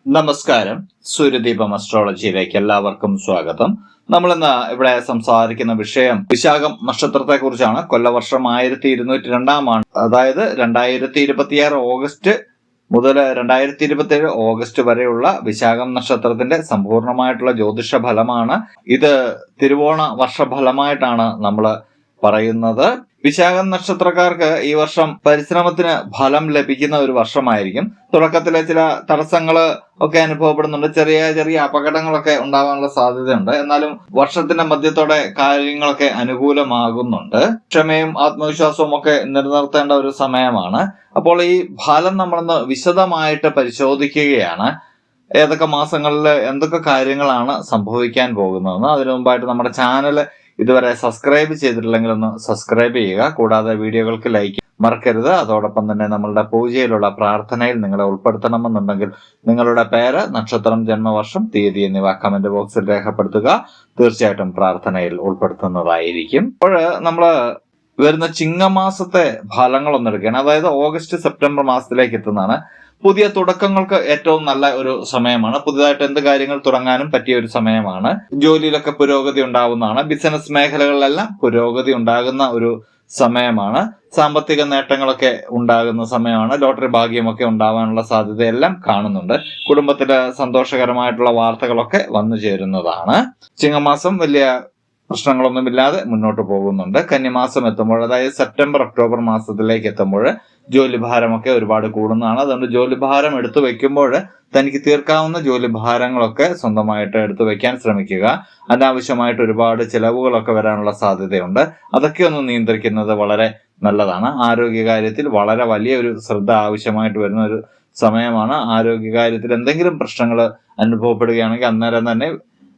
നമസ്കാരം. സൂര്യദീപം അസ്ട്രോളജിയിലേക്ക് എല്ലാവർക്കും സ്വാഗതം. നമ്മളിന്ന് ഇവിടെ സംസാരിക്കുന്ന വിഷയം വിശാഖം നക്ഷത്രത്തെ കുറിച്ചാണ്. കൊല്ലവർഷം 1202 ആണ്. അതായത് 2026 ഓഗസ്റ്റ് മുതൽ 2027 ഓഗസ്റ്റ് വരെയുള്ള വിശാഖം നക്ഷത്രത്തിന്റെ സമ്പൂർണമായിട്ടുള്ള ജ്യോതിഷ ഫലമാണ്. ഇത് തിരുവോണ വർഷഫലമായിട്ടാണ് നമ്മൾ പറയുന്നത്. വിശാഖം നക്ഷത്രക്കാർക്ക് ഈ വർഷം പരിശ്രമത്തിന് ഫലം ലഭിക്കുന്ന ഒരു വർഷമായിരിക്കും. തുടക്കത്തിലെ ചില തടസ്സങ്ങൾ ഒക്കെ അനുഭവപ്പെടുന്നുണ്ട്. ചെറിയ ചെറിയ അപകടങ്ങളൊക്കെ ഉണ്ടാവാനുള്ള സാധ്യതയുണ്ട്. എന്നാലും വർഷത്തിന്റെ മധ്യത്തോടെ കാര്യങ്ങളൊക്കെ അനുകൂലമാകുന്നുണ്ട്. ക്ഷമയും ആത്മവിശ്വാസവും ഒക്കെ നിലനിർത്തേണ്ട ഒരു സമയമാണ്. അപ്പോൾ ഈ ഫലം നമ്മളൊന്ന് വിശദമായിട്ട് പരിശോധിക്കുകയാണ്. ഏതൊക്കെ മാസങ്ങളിൽ എന്തൊക്കെ കാര്യങ്ങളാണ് സംഭവിക്കാൻ പോകുന്നതെന്ന്. അതിനു മുമ്പായിട്ട് നമ്മുടെ ചാനൽ ഇതുവരെ സബ്സ്ക്രൈബ് ചെയ്തിട്ടില്ലെങ്കിൽ ഒന്ന് സബ്സ്ക്രൈബ് ചെയ്യുക. കൂടാതെ വീഡിയോകൾക്ക് ലൈക്ക് മറക്കരുത്. അതോടൊപ്പം തന്നെ നമ്മളുടെ പൂജയിലുള്ള പ്രാർത്ഥനയിൽ നിങ്ങളെ ഉൾപ്പെടുത്തണമെന്നുണ്ടെങ്കിൽ നിങ്ങളുടെ പേര്, നക്ഷത്രം, ജന്മവർഷം, തീയതി എന്നിവ കമന്റ് ബോക്സിൽ രേഖപ്പെടുത്തുക. തീർച്ചയായിട്ടും പ്രാർത്ഥനയിൽ ഉൾപ്പെടുത്തുന്നതായിരിക്കും. അപ്പോൾ നമ്മൾ വരുന്ന ചിങ്ങമാസത്തെ ഫലങ്ങളൊന്നും എടുക്കുകയാണ്. അതായത് ഓഗസ്റ്റ് സെപ്റ്റംബർ മാസത്തിലേക്ക് എത്തുന്നതാണ്. പുതിയ തുടക്കങ്ങൾക്ക് ഏറ്റവും നല്ല ഒരു സമയമാണ്. പുതിയതായിട്ട് എന്ത് കാര്യങ്ങൾ തുടങ്ങാനും പറ്റിയ ഒരു സമയമാണ്. ജോലിയിലൊക്കെ പുരോഗതി ഉണ്ടാവുന്നതാണ്. ബിസിനസ് മേഖലകളിലെല്ലാം പുരോഗതി ഉണ്ടാകുന്ന ഒരു സമയമാണ്. സാമ്പത്തിക നേട്ടങ്ങളൊക്കെ ഉണ്ടാകുന്ന സമയമാണ്. ലോട്ടറി ഭാഗ്യമൊക്കെ ഉണ്ടാവാനുള്ള സാധ്യതയെല്ലാം കാണുന്നുണ്ട്. കുടുംബത്തില് സന്തോഷകരമായിട്ടുള്ള വാർത്തകളൊക്കെ വന്നു ചേരുന്നതാണ്. ചിങ്ങമാസം വലിയ പ്രശ്നങ്ങളൊന്നുമില്ലാതെ മുന്നോട്ട് പോകുന്നുണ്ട്. കന്നിമാസം എത്തുമ്പോൾ, അതായത് സെപ്റ്റംബർ ഒക്ടോബർ മാസത്തിലേക്ക് എത്തുമ്പോൾ ജോലിഭാരമൊക്കെ ഒരുപാട് കൂടുന്നതാണ്. അതുകൊണ്ട് ജോലിഭാരം എടുത്തു വെക്കുമ്പോൾ തനിക്ക് തീർക്കാവുന്ന ജോലിഭാരങ്ങളൊക്കെ സ്വന്തമായിട്ട് എടുത്തു വെക്കാൻ ശ്രമിക്കുക. അനാവശ്യമായിട്ട് ഒരുപാട് ചിലവുകളൊക്കെ വരാനുള്ള സാധ്യതയുണ്ട്. അതൊക്കെ ഒന്ന് നിയന്ത്രിക്കുന്നത് വളരെ നല്ലതാണ്. ആരോഗ്യകാര്യത്തിൽ വളരെ വലിയൊരു ശ്രദ്ധ ആവശ്യമായിട്ട് വരുന്ന ഒരു സമയമാണ്. ആരോഗ്യകാര്യത്തിൽ എന്തെങ്കിലും പ്രശ്നങ്ങൾ അനുഭവപ്പെടുകയാണെങ്കിൽ അന്നേരം തന്നെ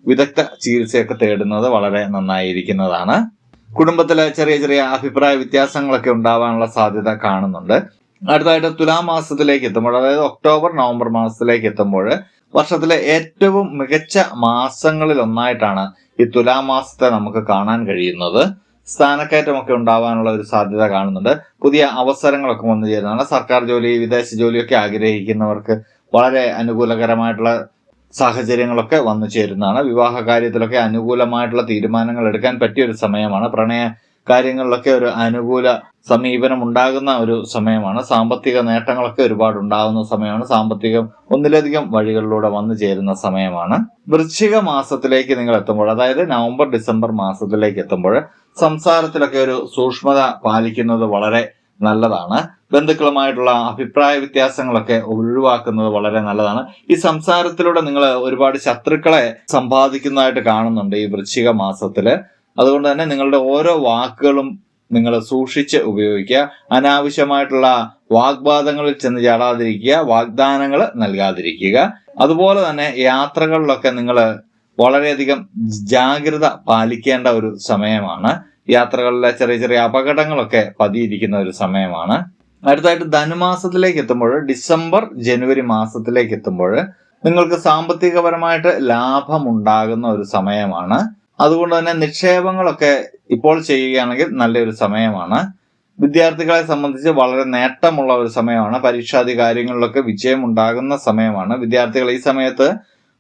വിദഗ്ധ ചികിത്സയൊക്കെ തേടുന്നത് വളരെ നന്നായിരിക്കുന്നതാണ്. കുടുംബത്തിലെ ചെറിയ ചെറിയ അഭിപ്രായ വ്യത്യാസങ്ങളൊക്കെ ഉണ്ടാവാനുള്ള സാധ്യത കാണുന്നുണ്ട്. അടുത്തായിട്ട് തുലാം മാസത്തിലേക്ക് എത്തുമ്പോൾ, അതായത് ഒക്ടോബർ നവംബർ മാസത്തിലേക്ക് എത്തുമ്പോൾ വർഷത്തിലെ ഏറ്റവും മികച്ച മാസങ്ങളിൽ ഒന്നായിട്ടാണ് ഈ തുലാം മാസത്തെ നമുക്ക് കാണാൻ കഴിയുന്നത്. സ്ഥാനക്കയറ്റമൊക്കെ ഉണ്ടാവാനുള്ള ഒരു സാധ്യത കാണുന്നുണ്ട്. പുതിയ അവസരങ്ങളൊക്കെ വന്നു ചേരുന്നതാണ്. സർക്കാർ ജോലി, വിദേശ ജോലിയൊക്കെ ആഗ്രഹിക്കുന്നവർക്ക് വളരെ അനുകൂലകരമായിട്ടുള്ള സാഹചര്യങ്ങളൊക്കെ വന്നു ചേരുന്നതാണ്. വിവാഹ കാര്യത്തിലൊക്കെ അനുകൂലമായിട്ടുള്ള തീരുമാനങ്ങൾ എടുക്കാൻ പറ്റിയ ഒരു സമയമാണ്. പ്രണയ കാര്യങ്ങളിലൊക്കെ ഒരു അനുകൂല സമീപനം ഉണ്ടാകുന്ന ഒരു സമയമാണ്. സാമ്പത്തിക നേട്ടങ്ങളൊക്കെ ഒരുപാട് ഉണ്ടാകുന്ന സമയമാണ്. സാമ്പത്തികം ഒന്നിലധികം വഴികളിലൂടെ വന്നു ചേരുന്ന സമയമാണ്. വൃശ്ചിക മാസത്തിലേക്ക് നിങ്ങൾ എത്തുമ്പോൾ, അതായത് നവംബർ ഡിസംബർ മാസത്തിലേക്ക് എത്തുമ്പോൾ സംസാരത്തിലൊക്കെ ഒരു സൂക്ഷ്മത പാലിക്കുന്നത് വളരെ നല്ലതാണ്. ബന്ധുക്കളുമായിട്ടുള്ള അഭിപ്രായ വ്യത്യാസങ്ങളൊക്കെ ഒഴിവാക്കുന്നത് വളരെ നല്ലതാണ്. ഈ സംസാരത്തിലൂടെ നിങ്ങൾ ഒരുപാട് ശത്രുക്കളെ സമ്പാദിക്കുന്നതായിട്ട് കാണുന്നുണ്ട് ഈ വൃശ്ചിക മാസത്തില്. അതുകൊണ്ട് തന്നെ നിങ്ങളുടെ ഓരോ വാക്കുകളും നിങ്ങൾ സൂക്ഷിച്ച് ഉപയോഗിക്കുക. അനാവശ്യമായിട്ടുള്ള വാഗ്വാദങ്ങളിൽ ചെന്ന് ചാടാതിരിക്കുക. വാഗ്ദാനങ്ങൾ നൽകാതിരിക്കുക. അതുപോലെ തന്നെ യാത്രകളിലൊക്കെ നിങ്ങൾ വളരെയധികം ജാഗ്രത പാലിക്കേണ്ട ഒരു സമയമാണ്. യാത്രകളിലെ ചെറിയ ചെറിയ അപകടങ്ങളൊക്കെ പതിയിരിക്കുന്ന ഒരു സമയമാണ്. അടുത്തായിട്ട് ധനുമാസത്തിലേക്ക് എത്തുമ്പോൾ, ഡിസംബർ ജനുവരി മാസത്തിലേക്ക് എത്തുമ്പോൾ നിങ്ങൾക്ക് സാമ്പത്തികപരമായിട്ട് ലാഭം ഉണ്ടാകുന്ന ഒരു സമയമാണ്. അതുകൊണ്ട് തന്നെ നിക്ഷേപങ്ങളൊക്കെ ഇപ്പോൾ ചെയ്യുകയാണെങ്കിൽ നല്ലൊരു സമയമാണ്. വിദ്യാർത്ഥികളെ സംബന്ധിച്ച് വളരെ നേട്ടമുള്ള ഒരു സമയമാണ്. പരീക്ഷാദി കാര്യങ്ങളിലൊക്കെ വിജയം ഉണ്ടാകുന്ന സമയമാണ്. വിദ്യാർത്ഥികൾ ഈ സമയത്ത്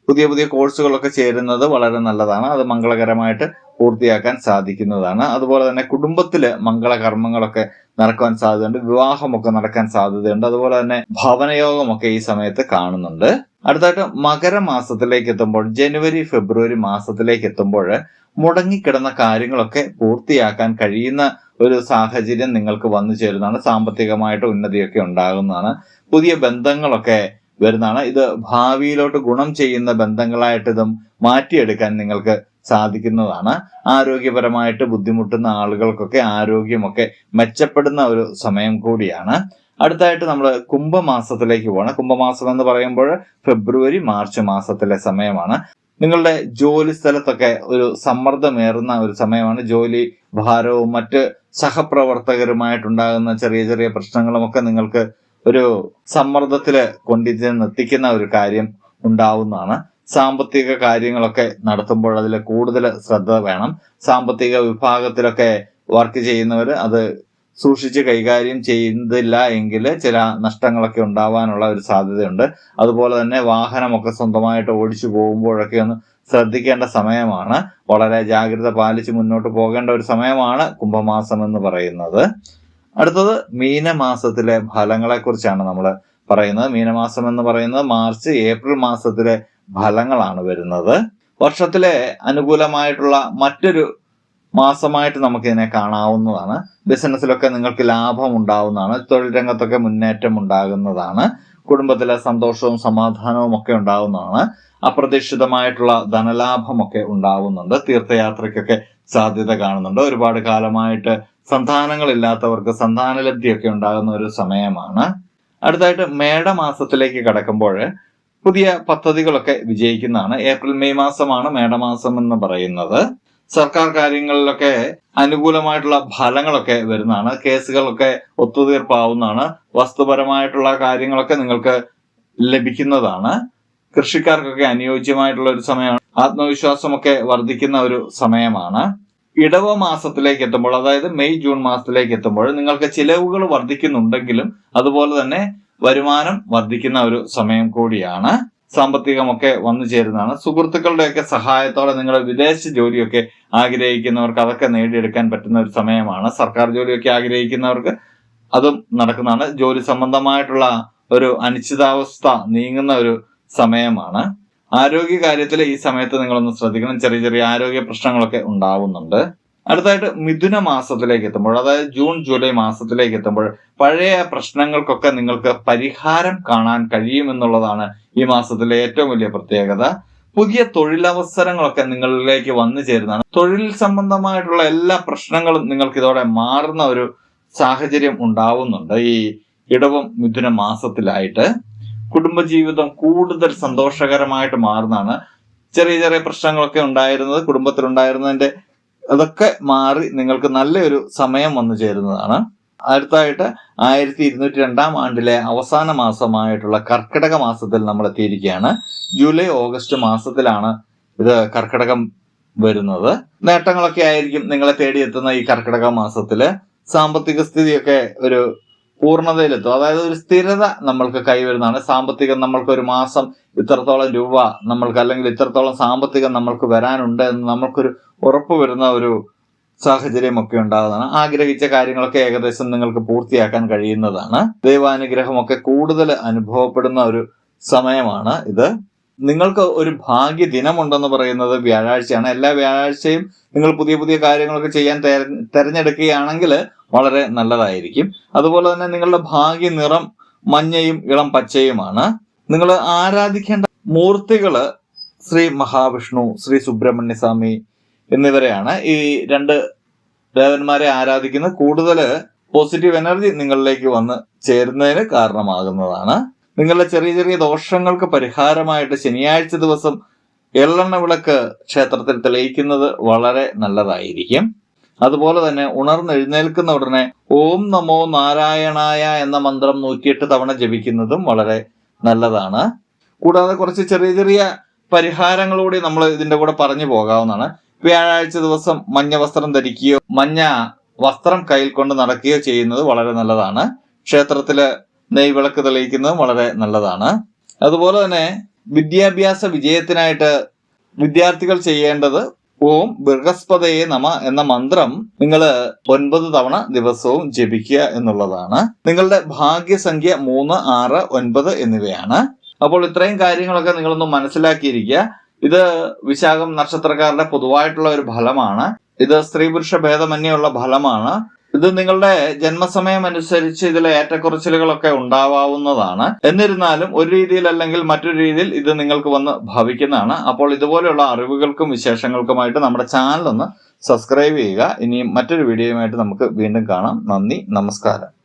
പുതിയ പുതിയ കോഴ്സുകളൊക്കെ ചേരുന്നത് വളരെ നല്ലതാണ്. അത് മംഗളകരമായിട്ട് പൂർത്തിയാക്കാൻ സാധിക്കുന്നതാണ്. അതുപോലെ തന്നെ കുടുംബത്തില് മംഗളകർമ്മങ്ങളൊക്കെ നടക്കാൻ സാധ്യതയുണ്ട്. വിവാഹമൊക്കെ നടക്കാൻ സാധ്യതയുണ്ട്. അതുപോലെ തന്നെ ഭവനയോഗമൊക്കെ ഈ സമയത്ത് കാണുന്നുണ്ട്. അടുത്തായിട്ട് മകരമാസത്തിലേക്ക് എത്തുമ്പോൾ, ജനുവരി ഫെബ്രുവരി മാസത്തിലേക്ക് എത്തുമ്പോൾ മുടങ്ങിക്കിടന്ന കാര്യങ്ങളൊക്കെ പൂർത്തിയാക്കാൻ കഴിയുന്ന ഒരു സാഹചര്യം നിങ്ങൾക്ക് വന്നു ചേരുന്നതാണ്. സാമ്പത്തികമായിട്ട് ഉന്നതിയൊക്കെ ഉണ്ടാകുന്നതാണ്. പുതിയ ബന്ധങ്ങളൊക്കെ വരുന്നതാണ്. ഇത് ഭാവിയിലോട്ട് ഗുണം ചെയ്യുന്ന ബന്ധങ്ങളായിട്ട് ഇതും മാറ്റിയെടുക്കാൻ നിങ്ങൾക്ക് സാധിക്കുന്നതാണ്. ആരോഗ്യപരമായിട്ട് ബുദ്ധിമുട്ടുന്ന ആളുകൾക്കൊക്കെ ആരോഗ്യമൊക്കെ മെച്ചപ്പെടുന്ന ഒരു സമയം കൂടിയാണ്. അടുത്തായിട്ട് നമ്മൾ കുംഭമാസത്തിലേക്ക് പോകണം. കുംഭമാസം എന്ന് പറയുമ്പോൾ ഫെബ്രുവരി മാർച്ച് മാസത്തിലെ സമയമാണ്. നിങ്ങളുടെ ജോലി സ്ഥലത്തൊക്കെ ഒരു സമ്മർദ്ദമേറുന്ന ഒരു സമയമാണ്. ജോലി ഭാരവും മറ്റ് സഹപ്രവർത്തകരുമായിട്ടുണ്ടാകുന്ന ചെറിയ ചെറിയ പ്രശ്നങ്ങളും ഒക്കെ നിങ്ങൾക്ക് ഒരു സമ്മർദ്ദത്തില് കൊണ്ടെത്തിക്കുന്ന ഒരു കാര്യം ഉണ്ടാവുന്നതാണ്. സാമ്പത്തിക കാര്യങ്ങളൊക്കെ നടത്തുമ്പോൾ അതിൽ കൂടുതൽ ശ്രദ്ധ വേണം. സാമ്പത്തിക വിഭാഗത്തിലൊക്കെ വർക്ക് ചെയ്യുന്നവർ അത് സൂക്ഷിച്ച് കൈകാര്യം ചെയ്യുന്നില്ല എങ്കിൽ ചില നഷ്ടങ്ങളൊക്കെ ഉണ്ടാവാനുള്ള ഒരു സാധ്യതയുണ്ട്. അതുപോലെ തന്നെ വാഹനമൊക്കെ സ്വന്തമായിട്ട് ഓടിച്ചു പോകുമ്പോഴൊക്കെ ഒന്ന് ശ്രദ്ധിക്കേണ്ട സമയമാണ്. വളരെ ജാഗ്രത പാലിച്ച് മുന്നോട്ട് പോകേണ്ട ഒരു സമയമാണ് കുംഭമാസം എന്ന് പറയുന്നത്. അടുത്തത് മീനമാസത്തിലെ ഫലങ്ങളെ കുറിച്ചാണ് നമ്മൾ പറയുന്നത്. മീനമാസം എന്ന് പറയുന്നത് മാർച്ച് ഏപ്രിൽ മാസത്തിലെ ഫലങ്ങളാണ് വരുന്നത്. വർഷത്തിലെ അനുകൂലമായിട്ടുള്ള മറ്റൊരു മാസമായിട്ട് നമുക്കിതിനെ കാണാവുന്നതാണ്. ബിസിനസ്സിലൊക്കെ നിങ്ങൾക്ക് ലാഭം ഉണ്ടാവുന്നതാണ്. തൊഴിൽ രംഗത്തൊക്കെ മുന്നേറ്റം ഉണ്ടാകുന്നതാണ്. കുടുംബത്തിലെ സന്തോഷവും സമാധാനവും ഒക്കെ ഉണ്ടാവുന്നതാണ്. അപ്രതീക്ഷിതമായിട്ടുള്ള ധനലാഭമൊക്കെ ഉണ്ടാവുന്നുണ്ട്. തീർത്ഥയാത്രയ്ക്കൊക്കെ സാധ്യത കാണുന്നുണ്ട്. ഒരുപാട് കാലമായിട്ട് സന്താനങ്ങളില്ലാത്തവർക്ക് സന്താനലബ്ധിയൊക്കെ ഉണ്ടാകുന്ന ഒരു സമയമാണ്. അടുത്തായിട്ട് മേടമാസത്തിലേക്ക് കടക്കുമ്പോൾ പുതിയ പദ്ധതികളൊക്കെ വിജയിക്കുന്നതാണ്. ഏപ്രിൽ മെയ് മാസമാണ് മേടമാസം എന്ന് പറയുന്നത്. സർക്കാർ കാര്യങ്ങളിലൊക്കെ അനുകൂലമായിട്ടുള്ള ഫലങ്ങളൊക്കെ വരുന്നതാണ്. കേസുകളൊക്കെ ഒത്തുതീർപ്പാവുന്നതാണ്. വസ്തുപരമായിട്ടുള്ള കാര്യങ്ങളൊക്കെ നിങ്ങൾക്ക് ലഭിക്കുന്നതാണ്. കൃഷിക്കാർക്കൊക്കെ അനുയോജ്യമായിട്ടുള്ള ഒരു സമയമാണ്. ആത്മവിശ്വാസമൊക്കെ വർദ്ധിക്കുന്ന ഒരു സമയമാണ്. ഇടവ മാസത്തിലേക്ക് എത്തുമ്പോൾ, അതായത് മെയ് ജൂൺ മാസത്തിലേക്ക് എത്തുമ്പോൾ നിങ്ങൾക്ക് ചിലവുകൾ വർദ്ധിക്കുന്നുണ്ടെങ്കിലും അതുപോലെ തന്നെ വരുമാനം വർദ്ധിക്കുന്ന ഒരു സമയം കൂടിയാണ്. സാമ്പത്തികമൊക്കെ വന്നു ചേരുന്നതാണ്. സുഹൃത്തുക്കളുടെയൊക്കെ സഹായത്തോടെ നിങ്ങൾ വിദേശ ജോലിയൊക്കെ ആഗ്രഹിക്കുന്നവർക്ക് അതൊക്കെ നേടിയെടുക്കാൻ പറ്റുന്ന ഒരു സമയമാണ്. സർക്കാർ ജോലിയൊക്കെ ആഗ്രഹിക്കുന്നവർക്ക് അതും നടക്കുന്നതാണ്. ജോലി സംബന്ധമായിട്ടുള്ള ഒരു അനിശ്ചിതാവസ്ഥ നീങ്ങുന്ന ഒരു സമയമാണ്. ആരോഗ്യ കാര്യത്തിൽ ഈ സമയത്ത് നിങ്ങളൊന്ന് ശ്രദ്ധിക്കണം. ചെറിയ ചെറിയ ആരോഗ്യ പ്രശ്നങ്ങളൊക്കെ ഉണ്ടാവുന്നുണ്ട്. അടുത്തായിട്ട് മിഥുന മാസത്തിലേക്ക് എത്തുമ്പോൾ, അതായത് ജൂൺ ജൂലൈ മാസത്തിലേക്ക് എത്തുമ്പോൾ പഴയ പ്രശ്നങ്ങൾക്കൊക്കെ നിങ്ങൾക്ക് പരിഹാരം കാണാൻ കഴിയുമെന്നുള്ളതാണ് ഈ മാസത്തിലെ ഏറ്റവും വലിയ പ്രത്യേകത. പുതിയ തൊഴിലവസരങ്ങളൊക്കെ നിങ്ങളിലേക്ക് വന്നു ചേരുന്നതാണ്. തൊഴിൽ സംബന്ധമായിട്ടുള്ള എല്ലാ പ്രശ്നങ്ങളും നിങ്ങൾക്ക് ഇതോടെ മാറുന്ന ഒരു സാഹചര്യം ഉണ്ടാവുന്നുണ്ട് ഈ ഇടവം മിഥുന മാസത്തിലായിട്ട്. കുടുംബജീവിതം കൂടുതൽ സന്തോഷകരമായിട്ട് മാറുന്നതാണ്. ചെറിയ ചെറിയ പ്രശ്നങ്ങളൊക്കെ ഉണ്ടായിരുന്നത് കുടുംബത്തിലുണ്ടായിരുന്നതിന്റെ അതൊക്കെ മാറി നിങ്ങൾക്ക് നല്ലൊരു സമയം വന്നു ചേരുന്നതാണ്. അടുത്തായിട്ട് 1202 ആണ്ടിലെ അവസാന മാസമായിട്ടുള്ള കർക്കിടക മാസത്തിൽ നമ്മൾ എത്തിയിരിക്കുകയാണ്. ജൂലൈ ഓഗസ്റ്റ് മാസത്തിലാണ് ഇത് കർക്കിടകം വരുന്നത്. നേട്ടങ്ങളൊക്കെ ആയിരിക്കും നിങ്ങളെ തേടിയെത്തുന്ന ഈ കർക്കിടക മാസത്തില്. സാമ്പത്തിക സ്ഥിതിയൊക്കെ ഒരു പൂർണ്ണതയിലെത്തും. അതായത് ഒരു സ്ഥിരത നമ്മൾക്ക് കൈവരുന്നതാണ്. സാമ്പത്തികം നമ്മൾക്ക് ഒരു മാസം ഇത്രത്തോളം രൂപ നമ്മൾക്ക് അല്ലെങ്കിൽ ഇത്രത്തോളം സാമ്പത്തികം നമ്മൾക്ക് വരാനുണ്ട് എന്ന് നമ്മൾക്കൊരു ഉറപ്പ് വരുന്ന ഒരു സാഹചര്യമൊക്കെ ഉണ്ടാകുന്നതാണ്. ആഗ്രഹിച്ച കാര്യങ്ങളൊക്കെ ഏകദേശം നിങ്ങൾക്ക് പൂർത്തിയാക്കാൻ കഴിയുന്നതാണ്. ദൈവാനുഗ്രഹമൊക്കെ കൂടുതൽ അനുഭവപ്പെടുന്ന ഒരു സമയമാണ് ഇത്. നിങ്ങൾക്ക് ഒരു ഭാഗ്യ ദിനമുണ്ടെന്ന് പറയുന്നത് വ്യാഴാഴ്ചയാണ്. എല്ലാ വ്യാഴാഴ്ചയും നിങ്ങൾ പുതിയ പുതിയ കാര്യങ്ങളൊക്കെ ചെയ്യാൻ തെരഞ്ഞെടുക്കുകയാണെങ്കിൽ വളരെ നല്ലതായിരിക്കും. അതുപോലെ തന്നെ നിങ്ങളുടെ ഭാഗ്യ നിറം മഞ്ഞയും ഇളം പച്ചയുമാണ്. നിങ്ങൾ ആരാധിക്കേണ്ട മൂർത്തികള് ശ്രീ മഹാവിഷ്ണു, ശ്രീ സുബ്രഹ്മണ്യ സ്വാമി എന്നിവരെയാണ്. ഈ രണ്ട് ദേവന്മാരെ ആരാധിക്കുന്നത് കൂടുതൽ പോസിറ്റീവ് എനർജി നിങ്ങളിലേക്ക് വന്ന് ചേരുന്നതിന് കാരണമാകുന്നതാണ്. നിങ്ങളുടെ ചെറിയ ചെറിയ ദോഷങ്ങൾക്ക് പരിഹാരമായിട്ട് ശനിയാഴ്ച ദിവസം എള്ളെണ്ണ വിളക്ക് ക്ഷേത്രത്തിൽ തെളിയിക്കുന്നത് വളരെ നല്ലതായിരിക്കും. അതുപോലെ തന്നെ ഉണർന്നെഴുന്നേൽക്കുന്ന ഉടനെ ഓം നമോ നാരായണായ എന്ന മന്ത്രം 108 തവണ ജപിക്കുന്നതും വളരെ നല്ലതാണ്. കൂടാതെ കുറച്ച് ചെറിയ ചെറിയ പരിഹാരങ്ങളൂടെ നമ്മൾ ഇതിന്റെ കൂടെ പറഞ്ഞു പോകാവുന്നതാണ്. വ്യാഴാഴ്ച ദിവസം മഞ്ഞ വസ്ത്രം ധരിക്കുകയോ മഞ്ഞ വസ്ത്രം കയ്യിൽ കൊണ്ട് നടക്കുകയോ ചെയ്യുന്നത് വളരെ നല്ലതാണ്. ക്ഷേത്രത്തില് നെയ്വിളക്ക് തെളിയിക്കുന്നതും വളരെ നല്ലതാണ്. അതുപോലെ തന്നെ വിദ്യാഭ്യാസ വിജയത്തിനായിട്ട് വിദ്യാർത്ഥികൾ ചെയ്യേണ്ടത് ഓം ബൃഹസ്പതയെ നമ എന്ന മന്ത്രം നിങ്ങൾ 9 തവണ ദിവസവും ജപിക്കുക എന്നുള്ളതാണ്. നിങ്ങളുടെ ഭാഗ്യസംഖ്യ 3, 6, 9 എന്നിവയാണ്. അപ്പോൾ ഇത്രയും കാര്യങ്ങളൊക്കെ നിങ്ങളൊന്ന് മനസ്സിലാക്കിയിരിക്കുക. ഇത് വിശാഖം നക്ഷത്രക്കാരുടെ പൊതുവായിട്ടുള്ള ഒരു ഫലമാണ്. ഇത് സ്ത്രീ പുരുഷ ഭേദമന്യുള്ള ഫലമാണ്. ഇത് നിങ്ങളുടെ ജന്മസമയം അനുസരിച്ച് ഇതിൽ ഏറ്റക്കുറച്ചിലുകളൊക്കെ ഉണ്ടാവാവുന്നതാണ്. എന്നിരുന്നാലും ഒരു രീതിയിൽ അല്ലെങ്കിൽ മറ്റൊരു രീതിയിൽ ഇത് നിങ്ങൾക്ക് വന്ന് ഭവിക്കുന്നതാണ്. അപ്പോൾ ഇതുപോലെയുള്ള അറിവുകൾക്കും വിശേഷങ്ങൾക്കുമായിട്ട് നമ്മുടെ ചാനൽ ഒന്ന് സബ്സ്ക്രൈബ് ചെയ്യുക. ഇനിയും മറ്റൊരു വീഡിയോയുമായിട്ട് നമുക്ക് വീണ്ടും കാണാം. നന്ദി, നമസ്കാരം.